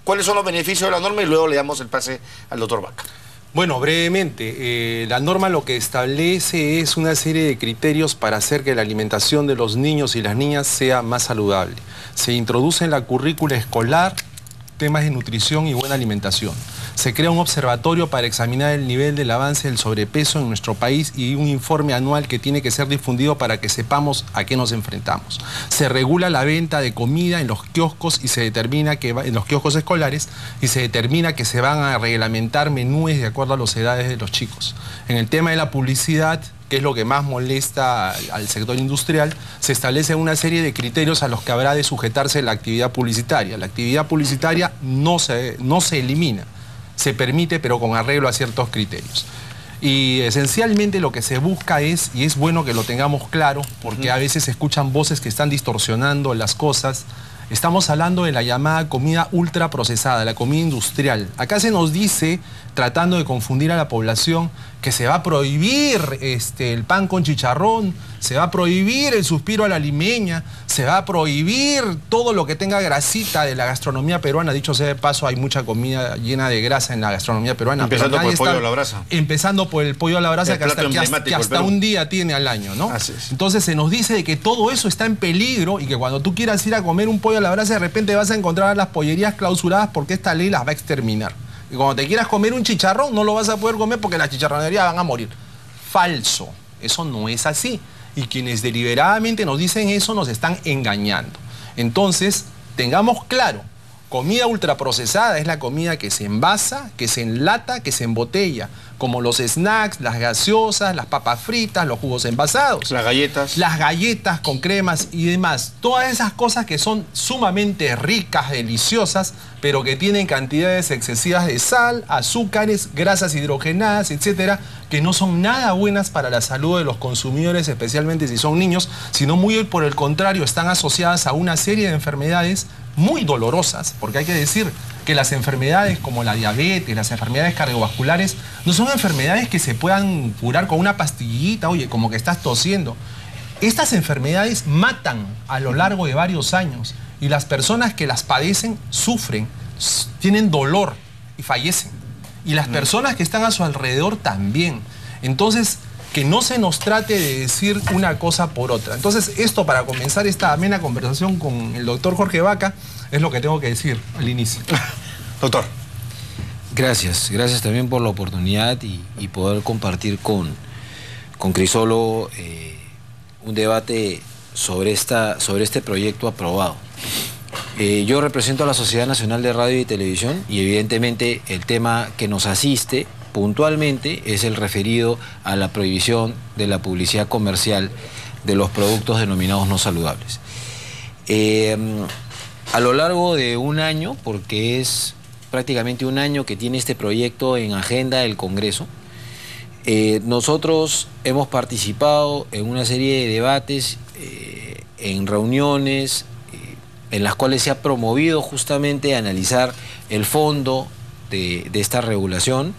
¿Cuáles son los beneficios de la norma? Y luego le damos el pase al doctor Vaca. Bueno, brevemente, la norma lo que establece es una serie de criterios para hacer que la alimentación de los niños y las niñas sea más saludable. Se introduce en la currícula escolar temas de nutrición y buena alimentación. Se crea un observatorio para examinar el nivel del avance del sobrepeso en nuestro país y un informe anual que tiene que ser difundido para que sepamos a qué nos enfrentamos. Se regula la venta de comida en los kioscos y se determina que en los kioscos escolares y se determina que se van a reglamentar menúes de acuerdo a las edades de los chicos. En el tema de la publicidad, que es lo que más molesta al sector industrial, se establece una serie de criterios a los que habrá de sujetarse la actividad publicitaria. La actividad publicitaria no se elimina, se permite, pero con arreglo a ciertos criterios. Y esencialmente lo que se busca es, y es bueno que lo tengamos claro, porque a veces se escuchan voces que están distorsionando las cosas. Estamos hablando de la llamada comida ultraprocesada, la comida industrial. Acá se nos dice, tratando de confundir a la población, que se va a prohibir el pan con chicharrón, se va a prohibir el suspiro a la limeña, se va a prohibir todo lo que tenga grasita de la gastronomía peruana. Dicho sea de paso, hay mucha comida llena de grasa en la gastronomía peruana. Empezando por el pollo a la brasa. Empezando por el pollo a la brasa, que hasta un día tiene al año, ¿no? Así es. Entonces se nos dice de que todo eso está en peligro y que cuando tú quieras ir a comer un pollo a la brasa, de repente vas a encontrar las pollerías clausuradas porque esta ley las va a exterminar. Y cuando te quieras comer un chicharrón, no lo vas a poder comer porque las chicharronerías van a morir. Falso. Eso no es así. Y quienes deliberadamente nos dicen eso nos están engañando. Entonces, tengamos claro, comida ultraprocesada es la comida que se envasa, que se enlata, que se embotella, como los snacks, las gaseosas, las papas fritas, los jugos envasados. Las galletas. Las galletas con cremas y demás. Todas esas cosas que son sumamente ricas, deliciosas, pero que tienen cantidades excesivas de sal, azúcares, grasas hidrogenadas, etcétera, que no son nada buenas para la salud de los consumidores, especialmente si son niños, sino muy por el contrario, están asociadas a una serie de enfermedades muy dolorosas, porque hay que decir que las enfermedades como la diabetes, las enfermedades cardiovasculares, no son enfermedades que se puedan curar con una pastillita, oye, como que estás tosiendo. Estas enfermedades matan a lo largo de varios años y las personas que las padecen sufren, tienen dolor y fallecen. Y las personas que están a su alrededor también. Entonces, que no se nos trate de decir una cosa por otra. Entonces, esto para comenzar esta amena conversación con el doctor Jorge Vaca, es lo que tengo que decir al inicio. Doctor. Gracias también por la oportunidad y poder compartir con Crisólogo un debate sobre este proyecto aprobado. Yo represento a la Sociedad Nacional de Radio y Televisión y evidentemente el tema que nos asiste puntualmente es el referido a la prohibición de la publicidad comercial de los productos denominados no saludables. A lo largo de un año, porque es prácticamente un año que tiene este proyecto en agenda del Congreso, nosotros hemos participado en una serie de debates, en reuniones, en las cuales se ha promovido justamente analizar el fondo de esta regulación.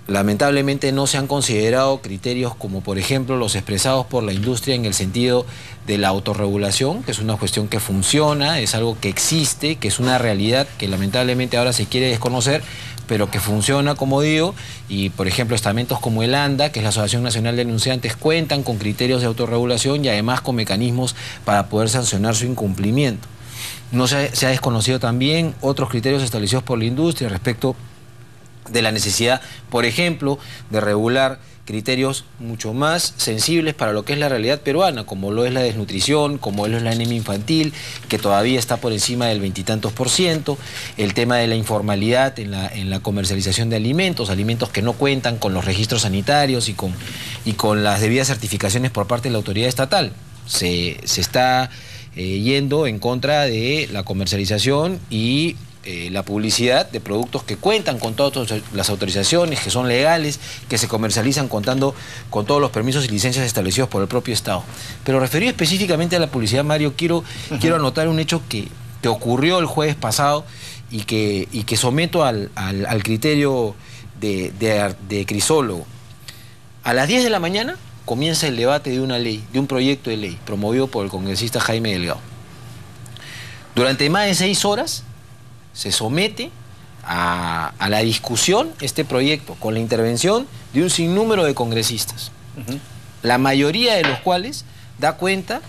Lamentablemente no se han considerado criterios como por ejemplo los expresados por la industria en el sentido de la autorregulación, que es una cuestión que funciona, es algo que existe, que es una realidad que lamentablemente ahora se quiere desconocer, pero que funciona, como digo, y por ejemplo estamentos como el ANDA, que es la Asociación Nacional de Denunciantes, cuentan con criterios de autorregulación y además con mecanismos para poder sancionar su incumplimiento. No se ha desconocido también otros criterios establecidos por la industria respecto de la necesidad, por ejemplo, de regular criterios mucho más sensibles para lo que es la realidad peruana, como lo es la desnutrición, como lo es la anemia infantil, que todavía está por encima del 20 y tantos %, el tema de la informalidad en la comercialización de alimentos que no cuentan con los registros sanitarios y con las debidas certificaciones por parte de la autoridad estatal. Se está yendo en contra de la comercialización y la publicidad de productos que cuentan con todas las autorizaciones, que son legales, que se comercializan contando con todos los permisos y licencias establecidos por el propio Estado. Pero referido específicamente a la publicidad, Mario, quiero anotar un hecho que ocurrió el jueves pasado y que someto al criterio de Crisólogo. A las 10 de la mañana comienza el debate de una ley, de un proyecto de ley promovido por el congresista Jaime Delgado. Durante más de 6 horas se somete a la discusión este proyecto con la intervención de un sinnúmero de congresistas, la mayoría de los cuales da cuenta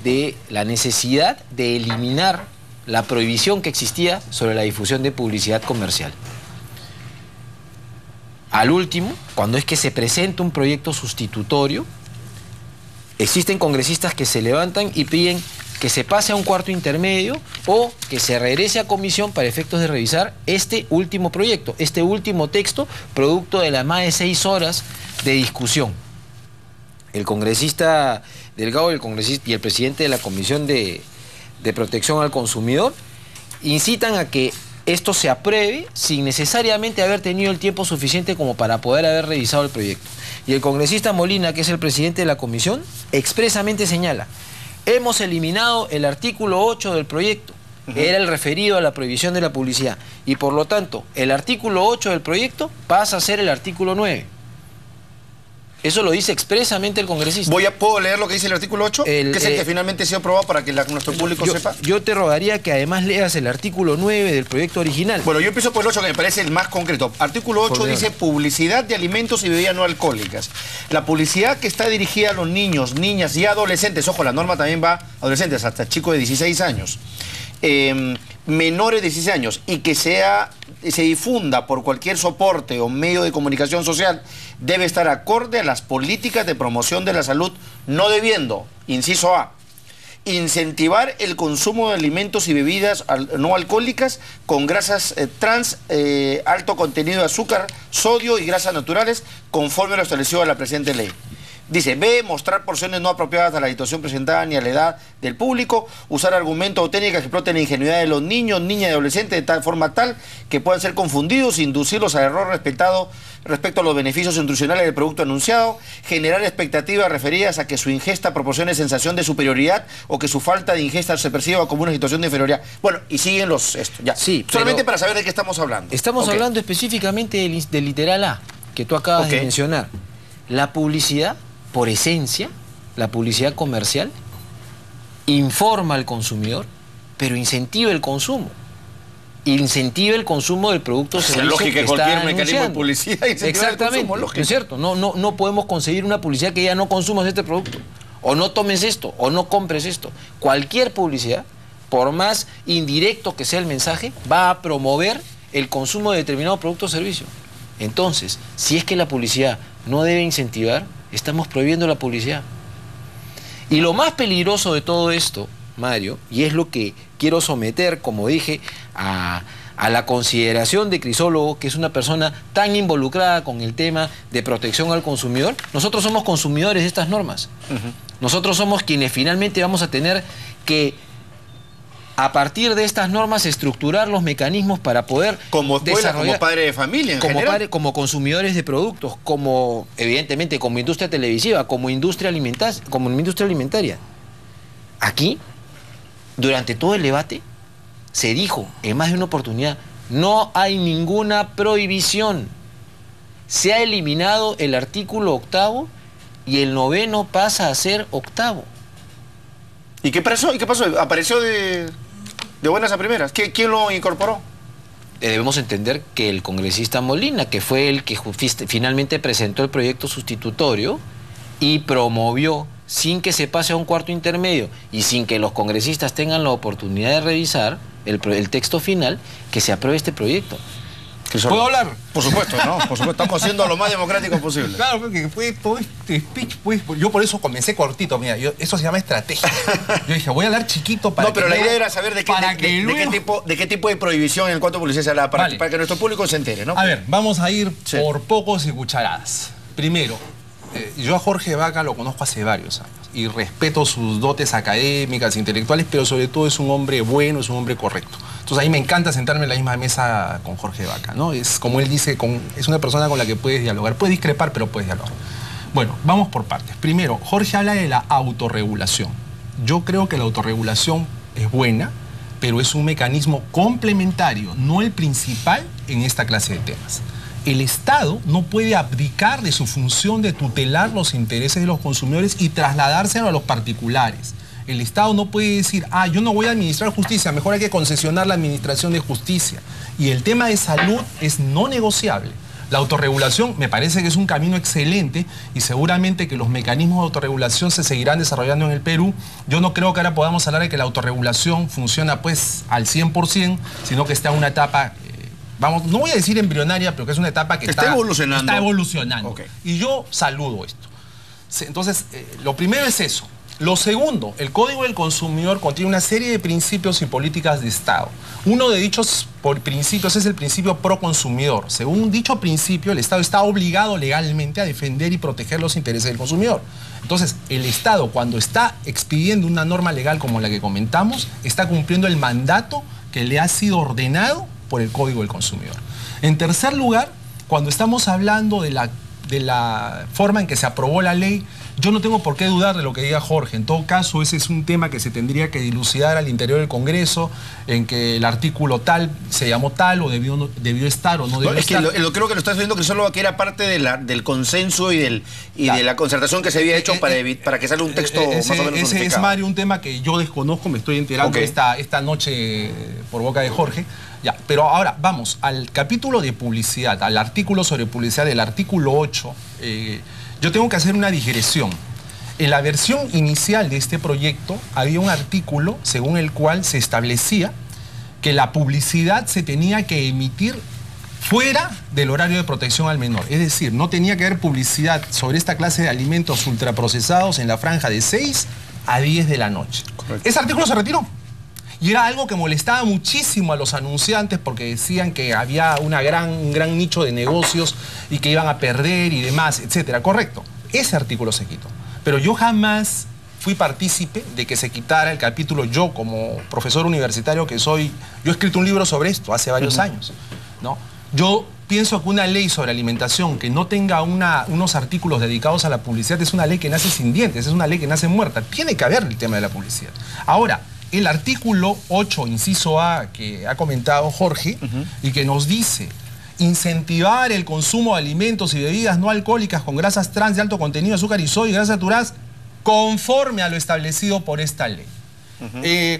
de la necesidad de eliminar la prohibición que existía sobre la difusión de publicidad comercial. Al último, cuando es que se presenta un proyecto sustitutorio, existen congresistas que se levantan y piden que se pase a un cuarto intermedio o que se regrese a comisión para efectos de revisar este último proyecto, este último texto, producto de las más de 6 horas de discusión. El congresista Delgado y el presidente de la Comisión de Protección al Consumidor incitan a que esto se apruebe sin necesariamente haber tenido el tiempo suficiente como para poder haber revisado el proyecto. Y el congresista Molina, que es el presidente de la comisión, expresamente señala: hemos eliminado el artículo 8 del proyecto, era el referido a la prohibición de la publicidad, y por lo tanto el artículo 8 del proyecto pasa a ser el artículo 9. Eso lo dice expresamente el congresista. ¿Puedo leer lo que dice el artículo 8? Que es el que finalmente ha sido aprobado para que nuestro público sepa. Yo te rogaría que además leas el artículo 9 del proyecto original. Bueno, yo empiezo por el 8, que me parece el más concreto. Artículo 8 dice publicidad de alimentos y bebidas no alcohólicas. La publicidad que está dirigida a los niños, niñas y adolescentes, ojo, la norma también va a adolescentes, hasta chicos de 16 años, menores de 16 años, y que se difunda por cualquier soporte o medio de comunicación social, debe estar acorde a las políticas de promoción de la salud, no debiendo, inciso A, incentivar el consumo de alimentos y bebidas no alcohólicas con grasas trans, alto contenido de azúcar, sodio y grasas naturales, conforme a lo establecido en la presente ley. Dice, B, mostrar porciones no apropiadas a la situación presentada ni a la edad del público, usar argumentos o técnicas que exploten la ingenuidad de los niños, niñas y adolescentes de tal forma tal que puedan ser confundidos, inducirlos al error respecto a los beneficios nutricionales del producto anunciado, generar expectativas referidas a que su ingesta proporcione sensación de superioridad o que su falta de ingesta se perciba como una situación de inferioridad. Bueno, y siguen esto, ya. Sí, solamente para saber de qué estamos hablando. Estamos hablando específicamente del literal A, que tú acabas de mencionar. La publicidad, por esencia, la publicidad comercial, informa al consumidor, pero incentiva el consumo. Incentiva el consumo del producto o servicio que está cualquier mecanismo de publicidad incentiva el consumo, ¿no es cierto? No podemos conseguir una publicidad que ya no consumas este producto, o no tomes esto, o no compres esto. Cualquier publicidad, por más indirecto que sea el mensaje, va a promover el consumo de determinado producto o servicio. Entonces, si es que la publicidad no debe incentivar, estamos prohibiendo la publicidad. Y lo más peligroso de todo esto, Mario, y es lo que quiero someter, como dije, a la consideración de Crisólogo, que es una persona tan involucrada con el tema de protección al consumidor. Nosotros somos consumidores de estas normas. Nosotros somos quienes finalmente vamos a tener que, a partir de estas normas, estructurar los mecanismos para poder desarrollar, como padre de familia como consumidores de productos, como evidentemente como industria televisiva, como industria alimentaria. Aquí, durante todo el debate, se dijo en más de una oportunidad: no hay ninguna prohibición. Se ha eliminado el artículo 8 y el 9 pasa a ser 8. ¿Y qué pasó? ¿Apareció de buenas a primeras? ¿Quién lo incorporó? Debemos entender que el congresista Molina, que fue el que finalmente presentó el proyecto sustitutorio y promovió, sin que se pase a un cuarto intermedio y sin que los congresistas tengan la oportunidad de revisar el texto final, que se apruebe este proyecto. ¿Puedo hablar? Por supuesto, ¿no? Por supuesto, estamos haciendo lo más democrático posible. Claro, porque fue todo este speech, pues, yo por eso comencé cortito, mira, eso se llama estrategia. Yo dije, voy a hablar chiquito para No, pero la idea era saber de qué tipo de prohibición en cuanto a publicidad se habla, para que nuestro público se entere, ¿no? A ver, vamos a ir por pocos y cucharadas. Primero, yo a Jorge Vaca lo conozco hace varios años y respeto sus dotes académicas, intelectuales, pero sobre todo es un hombre bueno, es un hombre correcto. Entonces a mí me encanta sentarme en la misma mesa con Jorge Vaca, ¿no? Es como él dice, es una persona con la que puedes dialogar. Puedes discrepar, pero puedes dialogar. Bueno, vamos por partes. Primero, Jorge habla de la autorregulación. Yo creo que la autorregulación es buena, pero es un mecanismo complementario, no el principal en esta clase de temas. El Estado no puede abdicar de su función de tutelar los intereses de los consumidores y trasladárselo a los particulares. El Estado no puede decir, yo no voy a administrar justicia, mejor hay que concesionar la administración de justicia. Y el tema de salud es no negociable. La autorregulación me parece que es un camino excelente y seguramente que los mecanismos de autorregulación se seguirán desarrollando en el Perú. Yo no creo que ahora podamos hablar de que la autorregulación funciona pues al 100%, sino que está en una etapa, no voy a decir embrionaria, pero que es una etapa que está evolucionando. Está evolucionando. Okay. Y yo saludo esto. Entonces, lo primero es eso. Lo segundo, el Código del Consumidor contiene una serie de principios y políticas de Estado. Uno de dichos principios es el principio pro consumidor. Según dicho principio, el Estado está obligado legalmente a defender y proteger los intereses del consumidor. Entonces, el Estado, cuando está expidiendo una norma legal como la que comentamos, está cumpliendo el mandato que le ha sido ordenado por el Código del Consumidor. En tercer lugar, cuando estamos hablando de la forma en que se aprobó la ley, yo no tengo por qué dudar de lo que diga Jorge. En todo caso, ese es un tema que se tendría que dilucidar al interior del Congreso, en que el artículo tal se llamó tal o debió estar o no debió estar. Creo que lo estás viendo que solo que era parte del consenso y de la concertación que se había hecho para que salga un texto más o menos unificado. Ese es, Mario, un tema que yo desconozco, me estoy enterando esta noche por boca de Jorge. Ya, pero ahora vamos al capítulo de publicidad, al artículo sobre publicidad del artículo 8. Yo tengo que hacer una digresión. En la versión inicial de este proyecto había un artículo según el cual se establecía que la publicidad se tenía que emitir fuera del horario de protección al menor. Es decir, no tenía que haber publicidad sobre esta clase de alimentos ultraprocesados en la franja de 6 a 10 de la noche. Correcto. Ese artículo se retiró. Y era algo que molestaba muchísimo a los anunciantes porque decían que había un gran nicho de negocios y que iban a perder y demás, etcétera. Correcto, ese artículo se quitó. Pero yo jamás fui partícipe de que se quitara el capítulo. Yo, como profesor universitario que soy, yo he escrito un libro sobre esto hace varios años, ¿no? Yo pienso que una ley sobre alimentación que no tenga unos artículos dedicados a la publicidad es una ley que nace sin dientes, es una ley que nace muerta. Tiene que haber el tema de la publicidad. Ahora, el artículo 8, inciso A, que ha comentado Jorge, y que nos dice incentivar el consumo de alimentos y bebidas no alcohólicas con grasas trans de alto contenido de azúcar y sodio y grasas saturadas conforme a lo establecido por esta ley.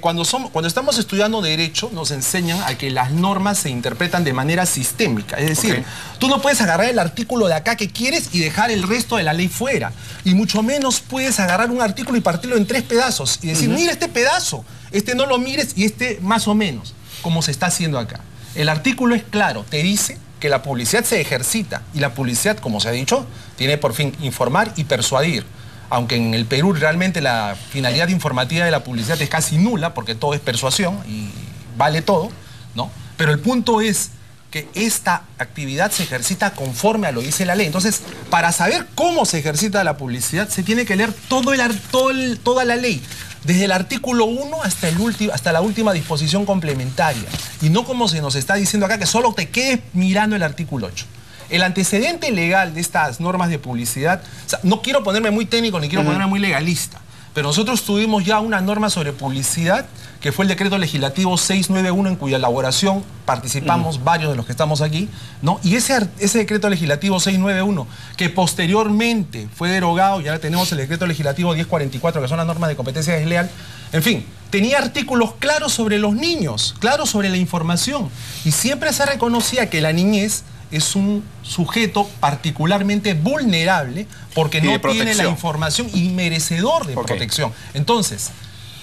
Cuando estamos estudiando Derecho, nos enseñan a que las normas se interpretan de manera sistémica. Es decir, tú no puedes agarrar el artículo de acá que quieres y dejar el resto de la ley fuera. Y mucho menos puedes agarrar un artículo y partirlo en 3 pedazos y decir, mira este pedazo, este no lo mires y este más o menos, como se está haciendo acá. El artículo es claro, te dice que la publicidad se ejercita y la publicidad, como se ha dicho, tiene por fin informar y persuadir. Aunque en el Perú realmente la finalidad informativa de la publicidad es casi nula, porque todo es persuasión y vale todo, ¿no? Pero el punto es que esta actividad se ejercita conforme a lo que dice la ley. Entonces, para saber cómo se ejercita la publicidad, se tiene que leer toda la ley, desde el artículo 1 hasta la última disposición complementaria. Y no como se nos está diciendo acá, que solo te quedes mirando el artículo 8. El antecedente legal de estas normas de publicidad, o sea, no quiero ponerme muy técnico ni quiero ponerme muy legalista, pero nosotros tuvimos ya una norma sobre publicidad, que fue el decreto legislativo 691, en cuya elaboración participamos varios de los que estamos aquí, ¿no? Y ese decreto legislativo 691, que posteriormente fue derogado, y ahora tenemos el decreto legislativo 1044, que son las normas de competencia desleal, en fin, tenía artículos claros sobre los niños, claros sobre la información, y siempre se reconocía que la niñez es un sujeto particularmente vulnerable porque no tiene la información y merecedor de protección. Entonces,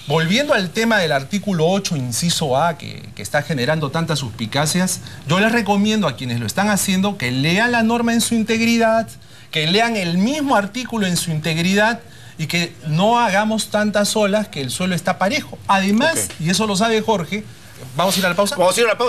volviendo al tema del artículo 8, inciso A, que está generando tantas suspicacias, yo les recomiendo a quienes lo están haciendo que lean la norma en su integridad, que lean el mismo artículo en su integridad y que no hagamos tantas olas que el suelo está parejo. Además, y eso lo sabe Jorge, ¿vamos a ir a la pausa? Vamos a ir a la pausa.